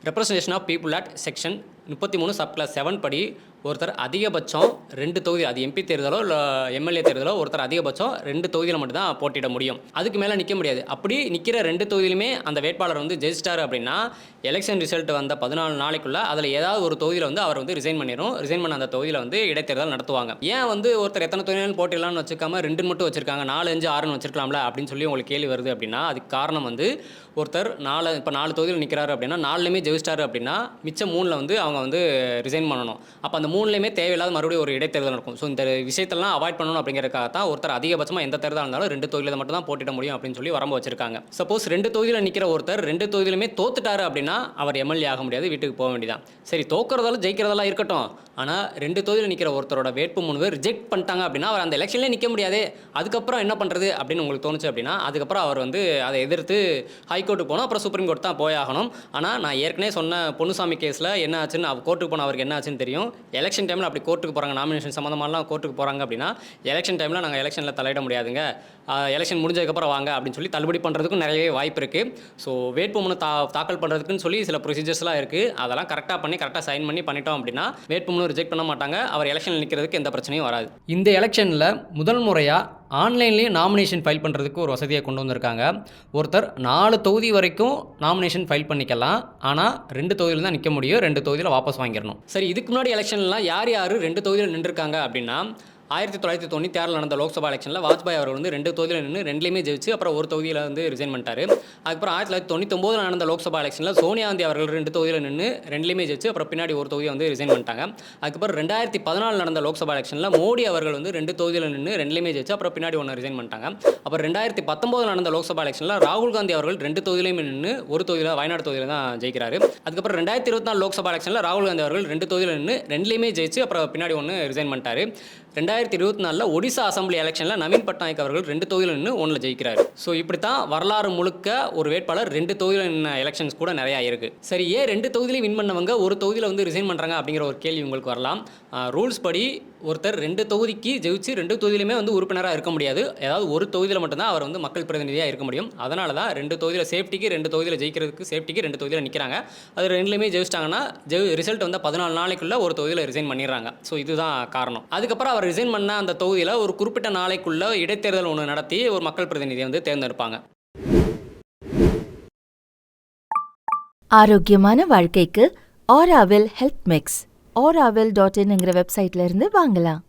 Representation of people act section 33 sub clause 7 படி ஒருத்தர் அதிகபட்சம் 2 தொகுதி, அது எம்பி தேர்தலோ இல்லை எம்எல்ஏ தேர்தலோ ஒருத்தர் அதிகபட்சம் 2 தொகுதியில் மட்டும்தான் போட்டியிட முடியும். அதுக்கு மேலே நிற்க முடியாது. அப்படி நிற்கிற 2 தொகுதியிலுமே அந்த வேட்பாளர் வந்து ஜெயிச்சிட்டாரு அப்படின்னா எலெக்ஷன் ரிசல்ட் வந்த 14 நாளைக்குள்ள அதில் ஏதாவது ஒரு தொகுதியில் வந்து அவர் வந்து ரிசைன் பண்ணிடும். ரிசைன் பண்ண அந்த தொகுதியில் வந்து இடைத்தேர்தல் நடத்துவாங்க. ஏன் வந்து ஒருத்தர் எத்தனை தொகுதியிலும் போட்டிடலாம்னு வச்சுக்காம 2 மட்டும் வச்சிருக்காங்க, 4, 5, 6 வச்சிருக்கலாம்ல அப்படின்னு சொல்லி உங்களுக்கு கேள்வி வருது அப்படின்னா அதுக்கு காரணம் வந்து ஒருத்தர் 4 தொகுதியில் நிற்கிறாரு அப்படின்னா 4லையுமே ஜெயிச்சிட்டாரு அப்படின்னா மிச்சம் 3ல் வந்து அவங்க வந்து ரிசைன் பண்ணணும். அப்போ அந்த 3லையுமே தேவையில்லாத மறுபடியும் ஒரு இடைத்தேர்தல் நடக்கும். ஸோ இந்த விஷயத்தெல்லாம் அவாய்ட் பண்ணணும் அப்படிங்கிறதுக்காக தான் ஒருத்தர் அதிகபட்சமாக எந்த தேர்தல் இருந்தாலும் 2 தொகுதியில் மட்டும் தான் போட்டிட முடியும் அப்படின்னு சொல்லி வரம்பு வச்சிருக்காங்க. சப்போஸ் 2 தொகுதியில் நிற்கிற ஒருத்தர் 2 தொகுதியிலுமே தோத்துட்டாரு அப்படின்னா அவர் எம்எல்ஏ ஆக முடியாது, வீட்டுக்கு போக வேண்டியதான். சரி, தோக்கிறதாலும் ஜெயிக்கிறதெல்லாம் இருக்கட்டும், ஆனால் 2 தொகுதியில் நிற்கிற ஒருத்தரோட வேட்பு மனுவை ரிஜெக்ட் பண்ணிட்டாங்க அப்படின்னா அவர் அந்த எலெக்ஷன்லேயே நிற்க முடியாது. அதுக்கப்புறம் என்ன பண்ணுறது அப்படின்னு உங்களுக்கு தோணுச்சு அப்படின்னா அதுக்கப்புறம் அவர் வந்து அதை எதிர்த்து ஹைகோர்ட்டுக்கு போகணும், அப்புறம் சுப்ரீம் கோர்ட் தான் போய் ஆகணும். ஆனால் நான் ஏற்கனவே சொன்ன பொன்னுசாமி கேஸில் என்ன ஆச்சுன்னு கோர்ட்டுக்கு போன அவருக்கு என்ன ஆச்சுன்னு தெரியும். எலெக்ஷன் டைமில் அப்படி கோர்ட்டுக்கு போகிறாங்க, நாமினேஷன் சம்மந்தமாலாம் கோர்ட்டுக்கு போகிறாங்க அப்படின்னா எலெக்ஷன் டைமில் நாங்கள் எலெக்ஷனில் தலையிட முடியாதுங்க, எலெக்ஷன் முடிஞ்சதுக்கப்புறம் வாங்க அப்படின்னு சொல்லி தள்ளுபடி பண்ணுறதுக்கும் நிறையவே வாய்ப்பு இருக்குது. ஸோ வேட்புமனு தாக்கல் பண்ணுறதுக்குன்னு சொல்லி சில ப்ரொசீஜர்ஸ்லாம் இருக்குது. அதெல்லாம் கரெக்டாக பண்ணி கரெக்டாக சைன் பண்ணி பண்ணிட்டோம் அப்படின்னா வேட்புமனு ரிஜெக்ட் பண்ண மாட்டாங்க, அவர் எலெக்ஷனில் நிற்கிறதுக்கு எந்த பிரச்சனையும் வராது. இந்த எலெக்ஷனில் முதல் முறையாக ஆன்லைன்லேயே நாமினேஷன் ஃபைல் பண்ணுறதுக்கு ஒரு வசதியை கொண்டு வந்திருக்காங்க. ஒருத்தர் 4 தொகுதி வரைக்கும் நாமினேஷன் ஃபைல் பண்ணிக்கலாம், ஆனால் 2 தொகுதியில் தான் நிற்க முடியும், 2 தொகுதியில் வாபஸ் வாங்கிடணும். சரி, இதுக்கு முன்னாடி எலெக்ஷன்லாம் யார் 2 தொகுதியில் நின்றுருக்காங்க அப்படின்னா 1996 நடந்த லோக்சபா எலெக்ஷனில் வாஜ்பாய் அவர் வந்து 2 தொகுதியில் நின்று 2லையுமே ஜெயிச்சு அப்புறம் ஒரு தொகுதியில் வந்து ரிசைன் பண்ணிட்டாரு. அதுக்கப்புறம் 1999 நடந்த லோக்சபா எலெக்ஷனில் சோனியா காந்தி அவர்கள் 2 தொகுதியில் நின்று 2லையுமே ஜெயிச்சு அப்புறம் பின்னாடி ஒரு தொகுதியை வந்து ரிசைன் பண்ணிட்டாங்க. அதுக்கப்புறம் 2014 நடந்த லோக்சபா எலெக்ஷனில் மோடி அவர்கள் வந்து 2 தொகுதியில் நின்று 2லையுமே ஜெயிச்சு அப்புறம் பின்னாடி ஒன்று ரிசைன் பண்ணிட்டாங்க. அப்புறம் 2019 நடந்த லோக்சபா எலெக்ஷனில் ராகுல் காந்தி அவர்கள் 2 தொகுதியிலையுமே நின்று ஒரு தொகுதியில் வயநாடு தொகுதியில் தான் ஜெயிக்கிறாரு. அதுக்கப்புறம் 2024 லோக்சபா எலெக்ஷனில் ராகுல் காந்தி அவர்கள் 2 தொகுதியில் நின்று 2லையுமே ஜெயிச்சு அப்புறம் பின்னாடி ஒன்று ரிசைன் பண்ணிட்டாரு. 2024 ஒடிசா அசம்பிளி எலெக்ஷனில் நவீன் பட்நாயக் அவர்கள் 2 தொகுதியில் நின்று 1ல் ஜெயிக்கிறாரு. ஸோ இப்படி தான் வரலாறு முழுக்க ஒரு வேட்பாளர் 2 தொகுதியில் நின்ன எலெக்ஷன்ஸ் கூட நிறையா இருக்குது. சரி, ஏன் 2 தொகுதியிலையும் வின் பண்ணவங்க ஒரு தொகுதியில் வந்து ரிசைன் பண்ணுறாங்க அப்படிங்கிற ஒரு கேள்வி உங்களுக்கு வரலாம். ரூல்ஸ் படி ஒருத்தர் 2 தொகுதிக்கு ஜெயிச்சு 2 தொகுதியிலுமே வந்து உறுப்பினராக இருக்க முடியாது. ஏதாவது ஒரு தொகுதியில் மட்டும்தான் அவர் வந்து மக்கள் பிரதிநிதியாக இருக்க முடியும். அதனால தான் 2 தொகுதியில் சேஃப்டிக்கு 2 தொகுதியில் ஜெயிக்கிறதுக்கு சேஃப்டிக்கு 2 தொகுதியில் நிற்கிறாங்க. அது 2லையுமே ஜெயிச்சிட்டாங்கன்னா ரிசல்ட் வந்து 14 நாளைக்குள்ளே ஒரு தொகுதியில் ரிசைன் பண்ணிடுறாங்க. ஸோ இதுதான் காரணம். அதுக்கப்புறம் அவர் ரிசைன் பண்ண அந்த தொகுதியில் ஒரு குறிப்பிட்ட நாளைக்குள்ள இடைத்தேர்தல் ஒன்று நடத்தி ஒரு மக்கள் பிரதிநிதியை வந்து தேர்ந்தெடுப்பாங்க. ஆரோக்கியமான வாழ்க்கைக்கு ஆராவில் ஹெல்த் மிக்ஸ் auravil.in வெப்சைட்ல இருந்து வாங்கலாம்.